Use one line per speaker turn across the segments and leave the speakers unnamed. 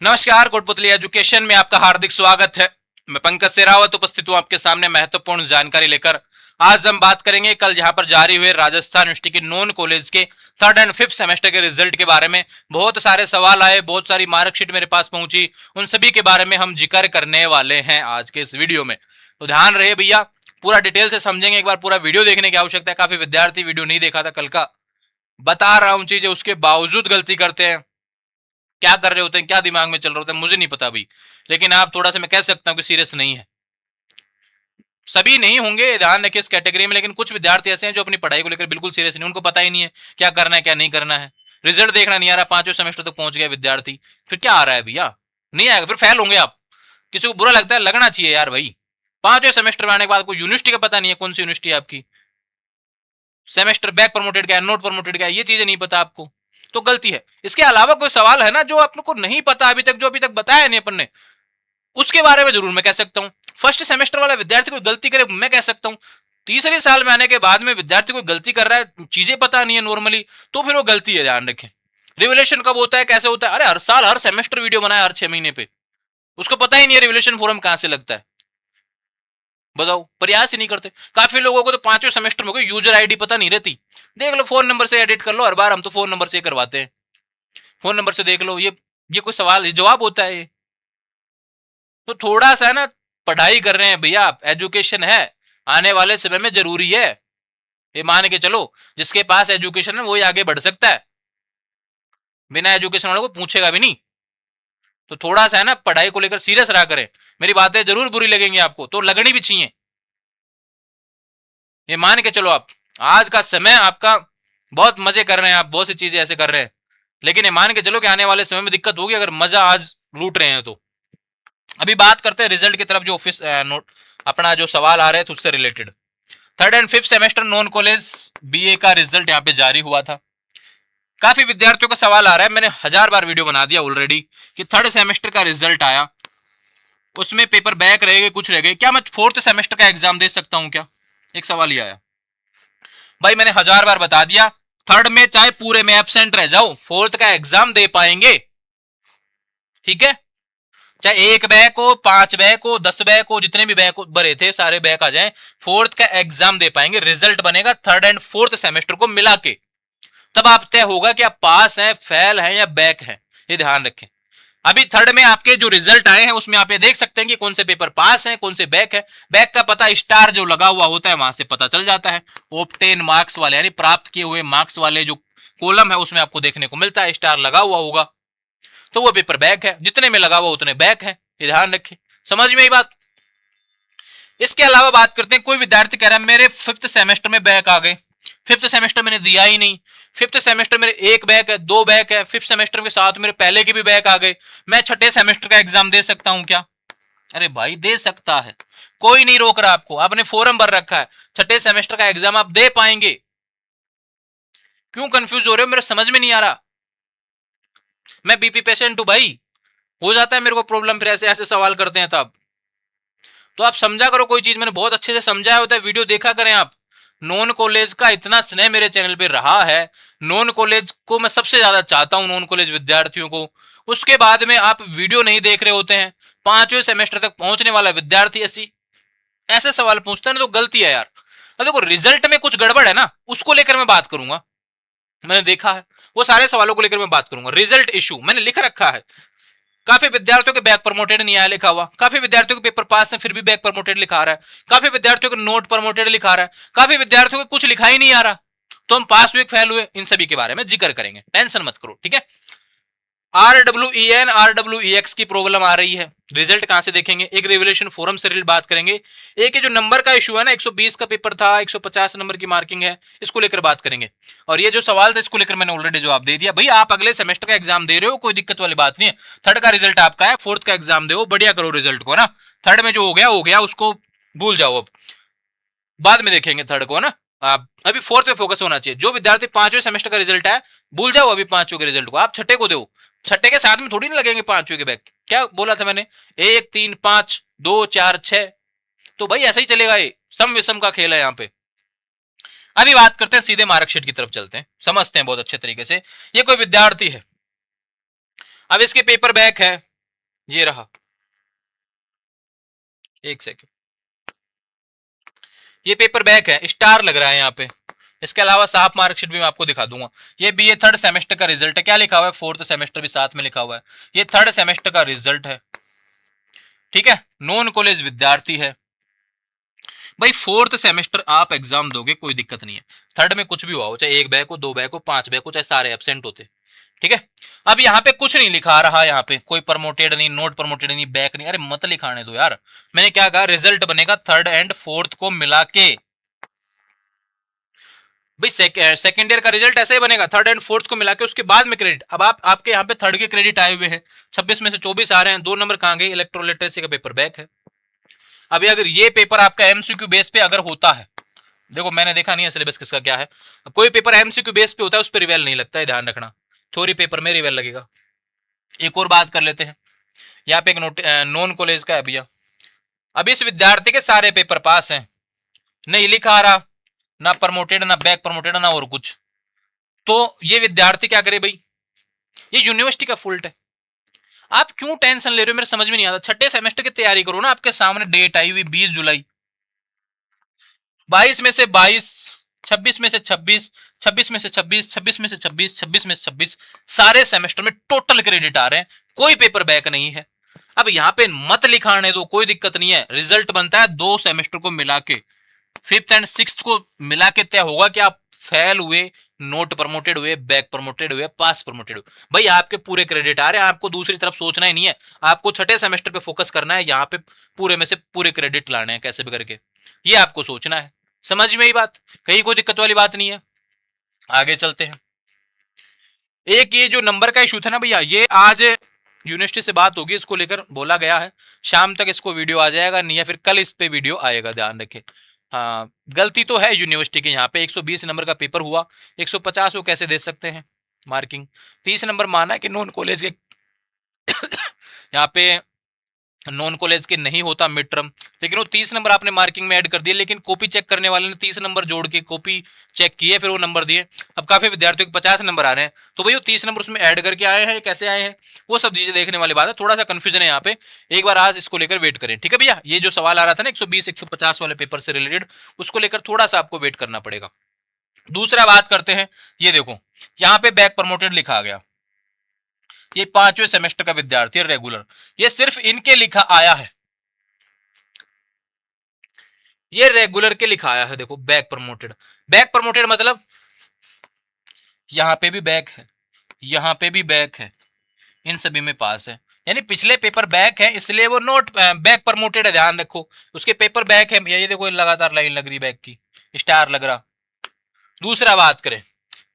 नमस्कार, कोटपुतली एजुकेशन में आपका हार्दिक स्वागत है। मैं पंकज सेरावत उपस्थित हूं आपके सामने महत्वपूर्ण जानकारी लेकर। आज हम बात करेंगे कल जहां पर जारी हुए राजस्थान यूनिवर्सिटी के नॉन कॉलेज के थर्ड एंड फिफ्थ सेमेस्टर के रिजल्ट के बारे में। बहुत सारे सवाल आए, बहुत सारी मार्कशीट मेरे पास पहुंची, उन सभी के बारे में हम जिक्र करने वाले हैं आज के इस वीडियो में। तो ध्यान रहे भैया, पूरा डिटेल से समझेंगे। एक बार पूरा वीडियो देखने की आवश्यकता है। काफी विद्यार्थी वीडियो नहीं देखा था कल का, बता रहा हूं चीजें, उसके बावजूद गलती करते हैं। क्या कर रहे होते हैं, क्या दिमाग में चल रहा होता है, मुझे नहीं पता अभी। लेकिन आप थोड़ा सा, मैं कह सकता हूं कि सीरियस नहीं है। सभी नहीं होंगे, ध्यान रखिए इस कैटेगरी में, लेकिन कुछ विद्यार्थी ऐसे हैं जो अपनी पढ़ाई को लेकर बिल्कुल सीरियस नहीं, उनको पता ही नहीं है क्या करना है क्या नहीं करना है। रिजल्ट देखना नहीं आ रहा, पांचवें सेमेस्टर तक पहुंच गया विद्यार्थी, फिर क्या आ रहा है भैया? नहीं आएगा, फिर फेल होंगे आप। किसी को बुरा लगता है, लगना चाहिए यार भाई। पांचवें सेमेस्टर में आने के बाद कोई यूनिवर्सिटी का पता नहीं है, कौन सी यूनिवर्सिटी है आपकी, सेमेस्टर बैक प्रमोटेड क्या है, नोट प्रमोटेड क्या है, ये चीजें नहीं पता आपको, तो गलती है। इसके अलावा कोई सवाल है ना जो आपको नहीं पता अभी तक, जो अभी तक बताया नहीं अपन ने, उसके बारे में जरूर मैं कह सकता हूं। फर्स्ट सेमेस्टर वाला विद्यार्थी कोई गलती करे, मैं कह सकता हूं। तीसरे साल में आने के बाद में विद्यार्थी कोई गलती कर रहा है, चीजें पता नहीं है नॉर्मली, तो फिर वो गलती है, ध्यान रखें। रिवोल्यूशन कब होता है, कैसे होता है? अरे हर साल हर सेमेस्टर वीडियो बनाया हर 6 महीने पे, उसको पता ही नहीं है रिवोल्यूशन फोरम कहां से लगता है। बताओ, प्रयास ही नहीं करते। काफी लोगों को तो पांचवें सेमेस्टर में कोई यूजर आईडी पता नहीं रहती। देख लो, फोन नंबर से एडिट कर लो, हर बार हम तो फोन नंबर से करवाते हैं। फोन नंबर से देख लो, ये कोई सवाल, ये जवाब होता है ये? तो थोड़ा सा ना, पढ़ाई कर रहे हैं भैया आप, एजुकेशन है, आने वाले समय में जरूरी है। ये मान के चलो, जिसके पास एजुकेशन है वो ही आगे बढ़ सकता है, बिना एजुकेशन वालों को पूछेगा भी नहीं। तो थोड़ा सा है ना, पढ़ाई को लेकर सीरियस रहा करें। मेरी बातें जरूर बुरी लगेंगी आपको, तो लगनी भी चाहिए। ये मान के चलो आप, आज का समय आपका, बहुत मजे कर रहे हैं आप, बहुत सी चीजें ऐसे कर रहे हैं, लेकिन ये मान के चलो कि आने वाले समय में दिक्कत होगी अगर मजा आज लूट रहे हैं तो। अभी बात करते हैं रिजल्ट की तरफ, जो ऑफिस नोट अपना जो सवाल आ रहे थे उससे related. Third and fifth semester non college BA का रिजल्ट यहाँ पे जारी हुआ था। काफी विद्यार्थियों का सवाल आ रहा है, मैंने 1000 बार वीडियो बना दिया ऑलरेडी, कि थर्ड सेमेस्टर का रिजल्ट आया, उसमें पेपर बैक रह गए, कुछ रह गए, क्या मैं फोर्थ सेमेस्टर का एग्जाम दे सकता हूं क्या? एक सवाल ही आया। भाई मैंने 1000 बार बता दिया, थर्ड में चाहे पूरे में एब्सेंट रह जाओ, फोर्थ का एग्जाम दे पाएंगे। ठीक है, चाहे एक बैक हो, 5 बैक हो, 10 बैक हो, जितने भी बैक भरे थे सारे बैक आ जाएं, फोर्थ का एग्जाम दे पाएंगे। रिजल्ट बनेगा थर्ड एंड फोर्थ सेमेस्टर को मिला के, तब आप तय होगा कि आप पास हैं, फेल हैं या बैक हैं। ये ध्यान रखें। अभी थर्ड में आपके जो रिजल्ट आए हैं उसमें आप ये देख सकते हैं कि कौन से पेपर पास हैं, कौन से बैक है। बैक का पता स्टार जो लगा हुआ होता है वहां से पता चल जाता है। ऑब्टेन मार्क्स वाले, यानी प्राप्त किए हुए मार्क्स वाले जो कॉलम है उसमें आपको देखने को मिलता है, स्टार लगा हुआ होगा, तो वो पेपर बैक है। जितने में लगा हुआ उतने बैक है, ये ध्यान रखें। समझ में आई बात? इसके अलावा बात करते हैं, कोई विद्यार्थी कह रहा है मेरे फिफ्थ सेमेस्टर में बैक आ गए, फिफ्थ सेमेस्टर मैंने दिया ही नहीं, फिफ्थ सेमेस्टर मेरे एक बैक है, 2 बैक है, फिफ्थ सेमेस्टर के साथ मेरे पहले के भी बैक आ गए, मैं छठे सेमेस्टर का एग्जाम दे सकता हूं क्या? अरे भाई दे सकता है, कोई नहीं रोक रहा आपको, आपने फॉर्म भर रखा है, छठे सेमेस्टर का एग्जाम आप दे पाएंगे। क्यों कंफ्यूज हो रहे हो, मेरे समझ में नहीं आ रहा। मैं बीपी पेशेंट हूं भाई, हो जाता है मेरे को प्रॉब्लम, फिर ऐसे ऐसे सवाल करते हैं तब। तो आप समझा करो कोई चीज, मैंने बहुत अच्छे से समझाया होता है, वीडियो देखा करें आप। नॉन कॉलेज का इतना स्नेह मेरे चैनल पे रहा है, नॉन कॉलेज को मैं सबसे ज्यादा चाहता हूं, नॉन कॉलेज विद्यार्थियों को। उसके बाद में आप वीडियो नहीं देख रहे होते हैं, पांचवें सेमेस्टर तक पहुंचने वाला विद्यार्थी ऐसी ऐसे सवाल पूछता है ना, तो गलती है यार। अब देखो, रिजल्ट में कुछ गड़बड़ है ना, उसको लेकर मैं बात करूंगा, मैंने देखा है, वो सारे सवालों को लेकर मैं बात करूंगा। रिजल्ट इशू मैंने लिख रखा है। काफी विद्यार्थियों के बैक प्रमोटेड नहीं आया लिखा हुआ, काफी विद्यार्थियों के पेपर पास है फिर भी बैक प्रमोटेड लिखा रहा है, काफी विद्यार्थियों के नोट प्रमोटेड लिखा रहा है, काफी विद्यार्थियों को कुछ लिखा ही नहीं आ रहा। तो हम पास हुए फेल हुए, इन सभी के बारे में जिक्र करेंगे, टेंशन मत करो, ठीक है। RWEN RWEX की प्रॉब्लम आ रही है, रिजल्ट कहां से देखेंगे? एक रिवोल्यूशन फोरम से रिलेटेड बात करेंगे, एक जो नंबर का इशू है ना, 120 का पेपर था, 150 नंबर की मार्किंग है, इसको लेकर बात करेंगे। और ये जो सवाल था इसको लेकर मैंने ऑलरेडी जवाब दे दिया। भाई आप अगले सेमेस्टर का एग्जाम दे रहे हो, कोई दिक्कत वाली बात नहीं है। थर्ड का रिजल्ट आपका है, फोर्थ का एग्जाम दो, बढ़िया करो रिजल्ट को ना। थर्ड में जो हो गया उसको भूल जाओ, अब बाद में देखेंगे थर्ड को ना। आप अभी फोर्थ पे फोकस होना चाहिए। जो विद्यार्थी पांचवें सेमेस्टर का रिजल्ट है, भूल जाओ अभी पांचवें के रिजल्ट को, आप छठे को दो। छठे के साथ में थोड़ी ना लगेंगे पांचवें के बैक। क्या बोला था मैंने? 1 3 5 2 4 6, तो भाई ऐसा ही चलेगा, ये सम विषम का खेल है यहाँ पे। अभी बात करते हैं, सीधे मार्कशीट की तरफ चलते हैं, समझते हैं बहुत अच्छे तरीके से। ये कोई विद्यार्थी है, अब इसके पेपर बैक है, ये रहा, एक सेकेंड, ये पेपर बैक है, स्टार लग रहा है यहाँ पे। इसके अलावा साफ मार्कशीट भी मैं आपको दिखा दूंगा। ये बीए थर्ड सेमेस्टर का रिजल्ट है। क्या लिखा हुआ है? फोर्थ सेमेस्टर भी साथ में लिखा हुआ है। ये थर्ड सेमेस्टर का रिजल्ट है, ठीक है। नॉन कॉलेज विद्यार्थी है भाई। फोर्थ सेमेस्टर आप एग्जाम दोगे, कोई दिक्कत नहीं है। थर्ड में कुछ भी हुआ हो, चाहे एक बैक हो, दो बैक हो, पांच बैक हो, चाहे सारे एब्सेंट होते, ठीक है। अब यहाँ पे कुछ नहीं लिखा रहा, यहाँ पे कोई प्रमोटेड नहीं, नोट प्रमोटेड नहीं, बैक नहीं। अरे मत लिखाने दो यार। मैंने क्या कहा, रिजल्ट बनेगा थर्ड एंड फोर्थ को मिला के। भाई सेकेंड ईयर का रिजल्ट ऐसे ही बनेगा, थर्ड एंड फोर्थ को मिला के, उसके बाद में क्रेडिट। अब आपके यहाँ पे थर्ड के क्रेडिट आए हुए हैं, 26 में से 24 आ रहे हैं, 2 नंबर कहाँ गए? इलेक्ट्रोलिटरेसी का पेपर बैक है। अभी अगर ये पेपर आपका एमसीक्यू बेस पे अगर होता है, देखो मैंने देखा नहीं है सिलेबस किसका क्या है, कोई पेपर एमसीक्यू बेस पे होता है उस पर रिवेल नहीं लगता है, ध्यान रखना। थ्योरी पेपर में रिवेल लगेगा। एक और बात कर लेते हैं, यहाँ पे एक नॉन कॉलेज का है भैया। अब इस विद्यार्थी के सारे पेपर पास हैं, नहीं लिखा आ रहा, ना प्रमोटेड, ना बैक प्रमोटेड, ना और कुछ। तो ये विद्यार्थी क्या करे भाई? ये यूनिवर्सिटी का फुल्ट है। आप क्यों टेंशन ले रहे हो, मेरे समझ में नहीं आता। छठे सेमेस्टर की तैयारी करो ना, आपके सामने डेट आई हुई 20 जुलाई। 22 में से 22, 26 में से 26, 26 में से 26, 26 में से 26, 26 में से 26, सारे सेमेस्टर में टोटल क्रेडिट आ रहे हैं, कोई पेपर बैक नहीं है। अब यहाँ पे मत लिखाने दो, कोई दिक्कत नहीं है। रिजल्ट बनता है 2 सेमेस्टर को मिला के, फिफ्थ एंड सिक्स को मिला के तय होगा कि आप फेल हुए, नोट प्रमोटेड हुए, बैक प्रमोटेड हुए, पास प्रमोटेड हुए। भाई आपके पूरे क्रेडिट आ रहे हैं, आपको दूसरी तरफ सोचना ही नहीं है। आपको छठे सेमेस्टर पे फोकस करना है, यहाँ पे पूरे में से पूरे क्रेडिट लाने हैं कैसे भी करके, ये आपको सोचना है। समझ में ही बात, कहीं कोई दिक्कत वाली बात नहीं है। आगे चलते हैं। एक ये जो नंबर का इशू था ना भैया, ये आज यूनिवर्सिटी से बात होगी, इसको लेकर बोला गया है। शाम तक इसको वीडियो आ जाएगा, नहीं या फिर कल इस पे वीडियो आएगा, ध्यान रखें। हाँ, गलती तो है यूनिवर्सिटी की। यहाँ पे 120 नंबर का पेपर हुआ, 150 वो कैसे दे सकते हैं मार्किंग? 30 नंबर माना है कि नॉन कॉलेज के यहाँ पे नॉन कॉलेज के नहीं होता मिड टर्म, लेकिन वो 30 नंबर आपने मार्किंग में ऐड कर दिए। लेकिन कॉपी चेक करने वाले ने 30 नंबर जोड़ के कॉपी चेक किए, फिर वो नंबर दिए। अब काफी विद्यार्थियों के 50 नंबर आ रहे हैं, तो भाई वो 30 नंबर उसमें ऐड करके आए हैं, कैसे आए हैं, वो सब चीजें देखने वाली बात है। थोड़ा सा कंफ्यूजन है यहाँ पे, एक बार आज इसको लेकर वेट करें, ठीक है भैया। ये जो सवाल आ रहा था ना 120 150 वाले पेपर से रिलेटेड, उसको लेकर थोड़ा सा आपको वेट करना पड़ेगा। दूसरा बात करते हैं, ये देखो यहाँ पे बैक प्रमोटेड लिखा गया, ये 5वें सेमेस्टर का विद्यार्थी है रेगुलर, ये सिर्फ इनके लिखा आया है, ये रेगुलर के लिखा आया है। देखो बैक प्रमोटेड, बैक प्रमोटेड मतलब यहां पे भी बैक है, यहां पे भी बैक है, इन सभी में पास है। यानी पिछले पेपर बैक है, इसलिए वो नोट बैक प्रमोटेड है, ध्यान रखो। उसके पेपर बैक है, ये देखो लगातार लाइन लग रही बैक की, स्टार लग रहा। दूसरा बात करें,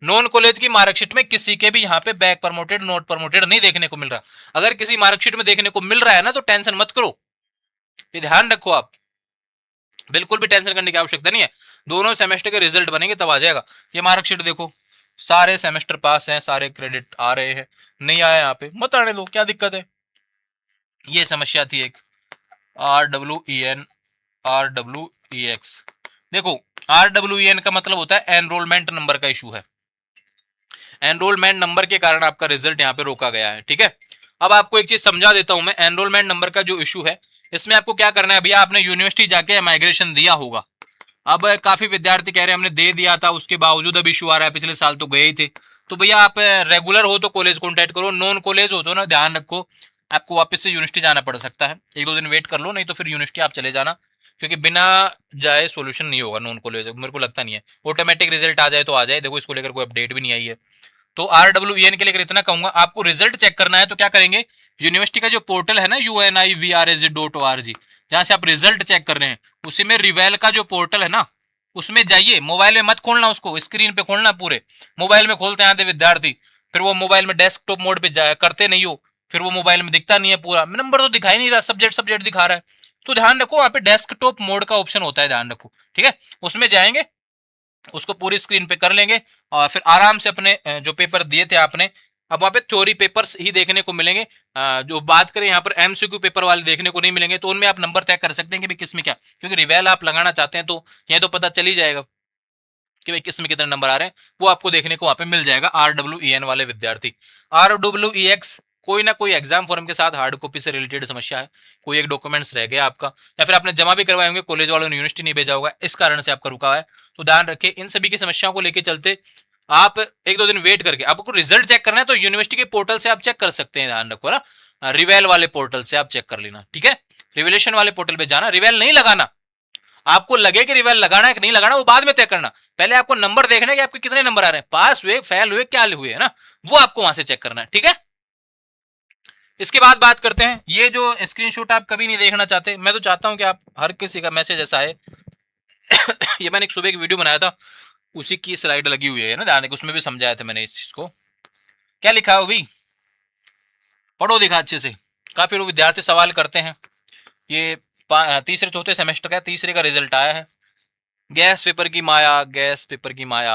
नॉन कॉलेज की मार्कशीट में किसी के भी यहाँ पे बैक प्रमोटेड नोट प्रमोटेड नहीं देखने को मिल रहा। अगर किसी मार्कशीट में देखने को मिल रहा है ना, तो टेंशन मत करो, ये ध्यान रखो आप। बिल्कुल भी टेंशन करने की आवश्यकता नहीं है। दोनों सेमेस्टर के रिजल्ट बनेंगे तब आ जाएगा। ये मार्कशीट देखो, सारे सेमेस्टर पास हैं, सारे क्रेडिट आ रहे हैं। नहीं आया यहाँ पे मत आने दो, क्या दिक्कत है। ये समस्या थी एक, RWEN RWEX। देखो RWEN का मतलब होता है एनरोलमेंट नंबर का इशू है, एनरोलमेंट नंबर के कारण आपका रिजल्ट यहाँ पे रोका गया है, ठीक है। अब आपको एक चीज समझा देता हूं मैं, एनरोलमेंट नंबर का जो इशू है, इसमें आपको क्या करना है भैया, आपने यूनिवर्सिटी जाके माइग्रेशन दिया होगा। अब काफी विद्यार्थी कह रहे हैं हमने दे दिया था, उसके बावजूद अब इशू आ रहा है, पिछले साल तो गए ही थे। तो भैया आप रेगुलर हो तो कॉलेज कॉन्टैक्ट करो, नॉन कॉलेज हो तो ना ध्यान रखो, आपको वापस से यूनिवर्सिटी जाना पड़ सकता है। 1-2 दिन वेट कर लो, नहीं तो फिर यूनिवर्सिटी आप चले जाना, क्योंकि बिना जाए सोल्यूशन नहीं होगा नॉन कॉलेज, मेरे को लगता नहीं है। ऑटोमेटिक रिजल्ट आ जाए तो आ जाए, देखो इसको लेकर कोई अपडेट भी नहीं आई है। तो RWEN के लेकर इतना कहूंगा, आपको रिजल्ट चेक करना है तो क्या करेंगे, यूनिवर्सिटी का जो पोर्टल है ना UNIVRAZ.org, जहां से आप रिजल्ट चेक कर रहे हैं, उसी में रिवेल का जो पोर्टल है ना, उसमें जाइए। मोबाइल में मत खोलना, उसको स्क्रीन पे खोलना। पूरे मोबाइल में खोलते हैं विद्यार्थी, फिर वो मोबाइल में डेस्कटॉप मोड पे करते नहीं हो, फिर वो मोबाइल में दिखता नहीं है, पूरा नंबर तो दिखाई नहीं रहा, सब्जेक्ट सब्जेक्ट दिखा रहा है। तो ध्यान रखो, वहां पे डेस्कटॉप मोड का ऑप्शन होता है, ध्यान रखो, ठीक है। उसमें जाएंगे, उसको पूरी स्क्रीन पे कर लेंगे, और फिर आराम से अपने जो पेपर दिए थे आपने, अब वहाँ पे थ्योरी पेपर्स ही देखने को मिलेंगे। जो बात करें यहाँ पर एमसीक्यू पेपर वाले देखने को नहीं मिलेंगे, तो उनमें आप नंबर तय कर सकते हैं कि भाई किस में क्या, क्योंकि रिवेल आप लगाना चाहते हैं तो यह तो पता चल ही जाएगा कि भाई किस में कितने नंबर आ रहे हैं, वो आपको देखने को वहाँ पे मिल जाएगा। RWEN वाले विद्यार्थी, RWEX कोई ना कोई एग्जाम फॉर्म के साथ हार्ड कॉपी से रिलेटेड समस्या है, कोई एक डॉक्यूमेंट्स रह गया आपका, या फिर आपने जमा भी करवाए होंगे, कॉलेज वालों ने यूनिवर्सिटी नहीं भेजा होगा, इस कारण से आपका रुका हुआ है। तो ध्यान रखिए, इन सभी की समस्याओं को लेकर चलते आप 1-2 दिन वेट करके, आपको रिजल्ट चेक करना है तो यूनिवर्सिटी के पोर्टल से आप चेक कर सकते हैं, ध्यान रखो ना, रिवेल वाले पोर्टल से आप चेक कर लेना, ठीक है। रिवेलेशन वाले पोर्टल पे जाना, रिवेल नहीं लगाना, आपको लगे कि रिवेल लगाना है कि नहीं लगाना वो बाद में तय करना, पहले आपको नंबर देखना है कि आपके कितने नंबर आ रहे हैं, पास हुए, फेल हुए, क्या हुए, है ना, वो आपको वहां से चेक करना है, ठीक है। इसके बाद बात करते हैं, ये जो स्क्रीनशॉट आप कभी नहीं देखना चाहते, मैं तो चाहता हूं कि आप हर किसी का मैसेज ऐसा है ये मैंने एक सुबह एक वीडियो बनाया था, उसी की स्लाइड लगी हुई है ना, ध्यान उसमें भी समझाया था मैंने इस चीज को, क्या लिखा है भाई, पढ़ो दिखा अच्छे से। काफी लोग विद्यार्थी सवाल करते हैं, ये तीसरे चौथे सेमेस्टर का, तीसरे का रिजल्ट आया है, गैस पेपर की माया, गैस पेपर की माया,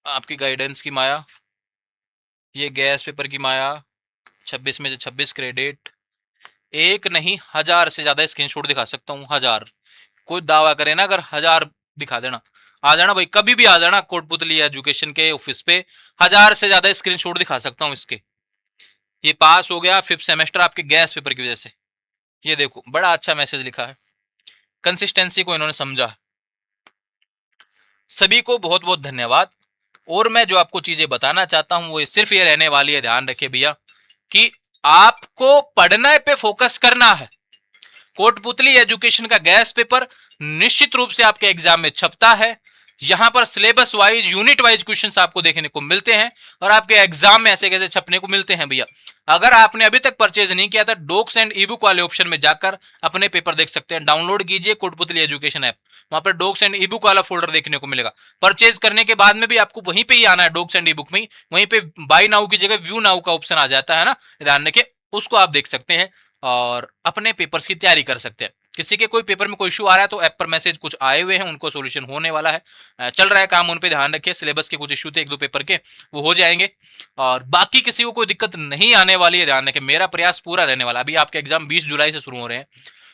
आपकी गाइडेंस की माया, ये गैस पेपर की माया, 26 में से 26 क्रेडिट, एक नहीं 1000 से ज्यादा स्क्रीनशॉट दिखा सकता हूँ, 1000, कोई दावा करे ना अगर 1000 दिखा देना, आ जाना भाई, कभी भी आ जाना कोटपुतली एजुकेशन के ऑफिस पे, 1000 से ज्यादा स्क्रीनशॉट दिखा सकता हूँ इसके। ये पास हो गया 5th सेमेस्टर आपके गैस पेपर की वजह से, ये देखो बड़ा अच्छा मैसेज लिखा है, कंसिस्टेंसी को इन्होंने समझा, सभी को बहुत बहुत धन्यवाद। और मैं जो आपको चीजें बताना चाहता हूं वो सिर्फ ये रहने वाली है, ध्यान रखिए भैया, कि आपको पढ़ने पे फोकस करना है। कोटपुतली एजुकेशन का गैस पेपर निश्चित रूप से आपके एग्जाम में छपता है, यहां पर syllabus wise, unit wise questions आपको देखने को मिलते हैं, और आपके एग्जाम में ऐसे कैसे छपने को मिलते हैं भैया। अगर आपने अभी तक परचेज नहीं किया था, डॉक्स एंड ई बुक वाले ऑप्शन में जाकर अपने पेपर देख सकते हैं, डाउनलोड कीजिए कोटपुतली एजुकेशन ऐप, वहां पर डॉक्स एंड ई बुक वाला फोल्डर देखने को मिलेगा। परचेज करने के बाद में भी आपको वहीं पे ही आना है, डॉक्स एंड ई बुक में ही, वहीं पे बाय नाउ की जगह व्यू नाउ का ऑप्शन आ जाता है ना, ध्यान रखिए, उसको आप देख सकते हैं और अपने पेपर्स की तैयारी कर सकते हैं। किसी के कोई पेपर में कोई इशू आ रहा है तो ऐप पर मैसेज कुछ आए हुए हैं, उनको सोल्यूशन होने वाला है, चल रहा है काम उन पे, ध्यान रखिए। सिलेबस के कुछ इशू थे 1-2 पेपर के, वो हो जाएंगे, और बाकी किसी को कोई दिक्कत नहीं आने वाली है, ध्यान रखिए, मेरा प्रयास पूरा रहने वाला। अभी आपके एग्जाम 20 जुलाई से शुरू हो रहे हैं,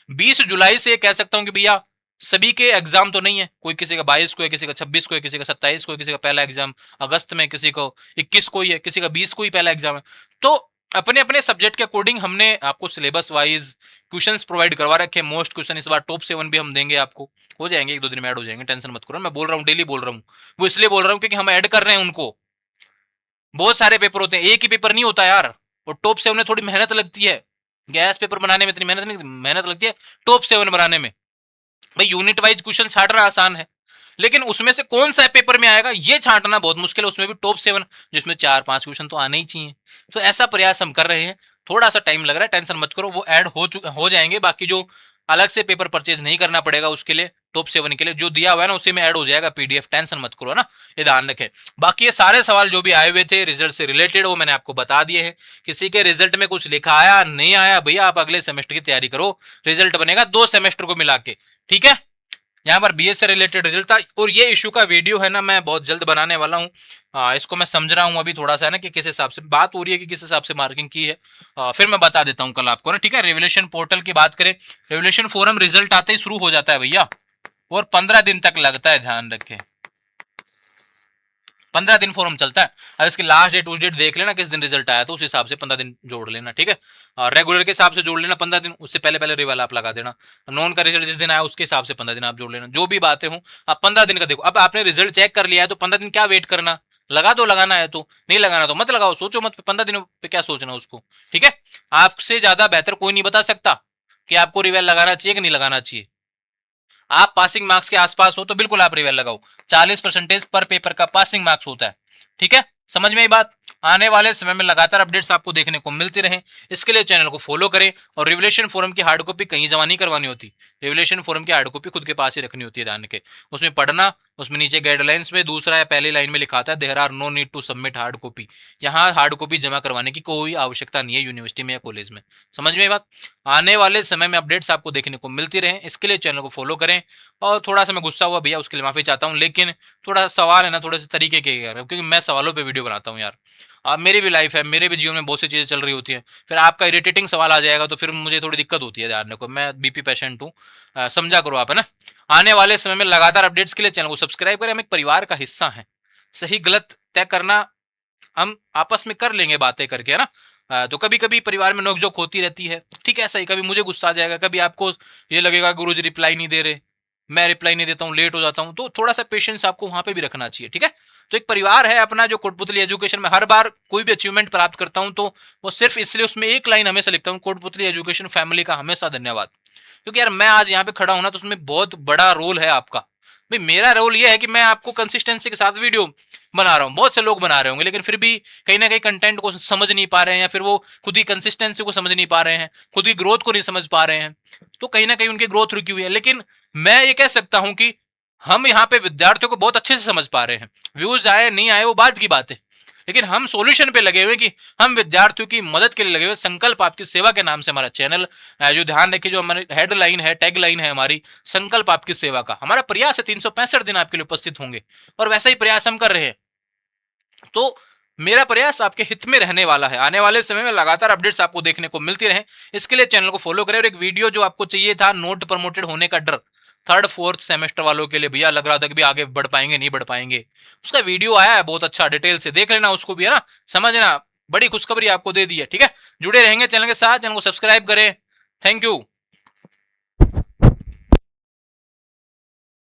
20 जुलाई से कह सकता हूं कि भैया सभी के एग्जाम तो नहीं है, कोई किसी का 22 को है, किसी का 26 को है, किसी का 27 को है, किसी का पहला एग्जाम अगस्त में, किसी को 21 को ही है, किसी का 20 को ही पहला एग्जाम है। तो अपने अपने सब्जेक्ट के अकॉर्डिंग हमने आपको सिलेबस वाइज क्वेश्चंस प्रोवाइड करवा रखे हैं। मोस्ट क्वेश्चन इस बार टॉप 7 भी हम देंगे आपको, हो जाएंगे 1-2 दिन में ऐड हो जाएंगे, टेंशन मत करो, मैं बोल रहा हूँ डेली बोल रहा हूँ, वो इसलिए बोल रहा हूँ क्योंकि हम ऐड कर रहे हैं उनको। बहुत सारे पेपर होते हैं, एक ही पेपर नहीं होता यार, और टॉप 7 में थोड़ी मेहनत लगती है, गैस पेपर बनाने में इतनी मेहनत नहीं, मेहनत लगती है टॉप 7 बनाने में। भाई यूनिट वाइज क्वेश्चन छांटना आसान है, लेकिन उसमें से कौन सा पेपर में आएगा ये छांटना बहुत मुश्किल है, उसमें भी टॉप 7 जिसमें 4-5 क्वेश्चन तो आने ही चाहिए। तो ऐसा प्रयास हम कर रहे हैं, थोड़ा सा टाइम लग रहा है, टेंशन मत करो, वो ऐड हो जाएंगे। बाकी जो अलग से पेपर परचेज नहीं करना पड़ेगा उसके लिए, टॉप 7 के लिए जो दिया हुआ है ना उसी में ऐड हो जाएगा पीडीएफ, टेंशन मत करो ना, ये ध्यान रखें। बाकी ये सारे सवाल जो भी आए हुए थे रिजल्ट से रिलेटेड वो मैंने आपको बता दिए हैं। किसी के रिजल्ट में कुछ लिखा आया नहीं आया, भैया आप अगले सेमेस्टर की तैयारी करो, रिजल्ट बनेगा 2 सेमेस्टर को मिला के, ठीक है। यहाँ पर बीएस से रिलेटेड रिजल्ट था, और ये इशू का वीडियो है ना मैं बहुत जल्द बनाने वाला हूँ। इसको मैं समझ रहा हूँ अभी थोड़ा सा है ना कि किस हिसाब से बात हो रही है, कि किस हिसाब से मार्किंग की है, फिर मैं बता देता हूँ कल आपको ना, ठीक है। रेवल्यूशन पोर्टल की बात करें, रेवल्यूशन फोरम रिजल्ट आते ही शुरू हो जाता है भैया, और 15 दिन तक लगता है, ध्यान रखें 15 दिन फॉर्म चलता है। अब इसकी लास्ट डेट उस डेट देख लेना किस दिन रिजल्ट आया, तो उस हिसाब से 15 दिन जोड़ लेना, ठीक है। और रेगुलर के हिसाब से जोड़ लेना 15 दिन, उससे पहले पहले रिवाल आप लगा देना, नॉन का रिजल्ट जिस दिन आया उसके हिसाब से 15 दिन आप जोड़ लेना, जो भी बातें हो आप 15 दिन का देखो। अब आपने रिजल्ट चेक कर लिया है तो 15 दिन क्या वेट करना, लगा दो, लगाना है तो, नहीं लगाना तो मत लगाओ, सोचो मत 15 दिनों पे क्या सोचना उसको, ठीक है। आपसे ज्यादा बेहतर कोई नहीं बता सकता कि आपको रिवेल लगाना चाहिए कि नहीं लगाना चाहिए। आप पासिंग मार्क्स के आसपास हो तो बिल्कुल आप रिवेल लगाओ, 40% पर पेपर का पासिंग मार्क्स होता है, ठीक है। समझ में ये बात, आने वाले समय में लगातार अपडेट्स आपको देखने को मिलती रहे, इसके लिए चैनल को फॉलो करें। और रिवलेशन फोरम की हार्ड कॉपी कहीं जमा नहीं करवानी होती, रिवलेशन फोरम की हार्ड कॉपी खुद के पास ही रखनी होती है, ध्यान के उसमें पढ़ना, उसमें नीचे गाइडलाइंस में दूसरा या पहली लाइन में लिखा था there are no need to submit hard copy, यहाँ हार्ड कॉपी जमा करवाने की कोई आवश्यकता नहीं है यूनिवर्सिटी में या कॉलेज में। समझ में ये बात, आने वाले समय में अपडेट्स आपको देखने को मिलती रहे, इसके लिए चैनल को फॉलो करें। और थोड़ा सा मैं गुस्सा हुआ भैया उसके लिए माफी चाहता हूँ, लेकिन थोड़ा सवाल है ना थोड़े से तरीके के यार, क्योंकि मैं सवालों पे वीडियो बनाता हूँ यार, अब मेरी भी लाइफ है, मेरे भी जीवन में बहुत सी चीजें चल रही होती हैं, फिर आपका इरिटेटिंग सवाल आ जाएगा तो फिर मुझे थोड़ी दिक्कत होती है, ध्यान रखो मैं बीपी पेशेंट हूँ, समझा करो आप, है ना। आने वाले समय में लगातार अपडेट्स के लिए चैनल को सब्सक्राइब करें, हम एक परिवार का हिस्सा हैं, सही गलत तय करना हम आपस में कर लेंगे बातें करके, है ना। तो कभी कभी परिवार में नोकझोंक होती रहती है, ठीक है, सही, कभी मुझे गुस्सा आ जाएगा, कभी आपको ये लगेगा गुरुजी रिप्लाई नहीं दे रहे, मैं रिप्लाई नहीं देता हूँ, लेट हो जाता हूँ, तो थोड़ा सा पेशेंस आपको वहां पे भी रखना चाहिए, ठीक है। तो एक परिवार है अपना जो कोटपुतली एजुकेशन में हर बार कोई भी अचीवमेंट प्राप्त करता हूँ तो वो सिर्फ इसलिए उसमें एक लाइन हमेशा लिखता हूँ, कोटपुतली एजुकेशन फैमिली का हमेशा धन्यवाद। क्योंकि यार मैं आज यहाँ पे खड़ा हूं ना तो उसमें बहुत बड़ा रोल है आपका। भाई मेरा रोल ये है कि मैं आपको कंसिस्टेंसी के साथ वीडियो बना रहा हूँ, बहुत से लोग बना रहे होंगे लेकिन फिर भी कहीं ना कहीं कंटेंट को समझ नहीं पा रहे हैं, या फिर वो खुद ही कंसिस्टेंसी को समझ नहीं पा रहे हैं, खुद की ग्रोथ को नहीं समझ पा रहे हैं, तो कहीं ना कहीं उनकी ग्रोथ रुकी हुई है। लेकिन मैं ये कह सकता हूं कि हम यहाँ पे विद्यार्थियों को बहुत अच्छे से समझ पा रहे हैं। व्यूज आए नहीं आए वो बात की बात है, लेकिन हम सॉल्यूशन पे लगे हुए कि हम विद्यार्थियों की मदद के लिए लगे हुए। संकल्प आपकी सेवा के नाम से हमारा चैनल, जो ध्यान रखिए, जो हमारी हेडलाइन है, टैग लाइन है हमारी, संकल्प आपकी सेवा का। हमारा प्रयास है 365 दिन आपके लिए उपस्थित होंगे और वैसा ही प्रयास हम कर रहे हैं। तो मेरा प्रयास आपके हित में रहने वाला है। आने वाले समय में लगातार अपडेट्स आपको देखने को मिलती रहे, इसके लिए चैनल को फॉलो करें। और एक वीडियो जो आपको चाहिए था, नोट प्रमोटेड होने का डर, थर्ड फोर्थ सेमेस्टर वालों के लिए, भैया लग रहा था कि भी आगे बढ़ पाएंगे नहीं बढ़ पाएंगे, उसका वीडियो आया है बहुत अच्छा, डिटेल से देख लेना उसको भी, है ना, समझना। बड़ी खुशखबरी आपको दे दी है, ठीक है। जुड़े रहेंगे चैनल के साथ, चैनल को सब्सक्राइब करें। Thank you.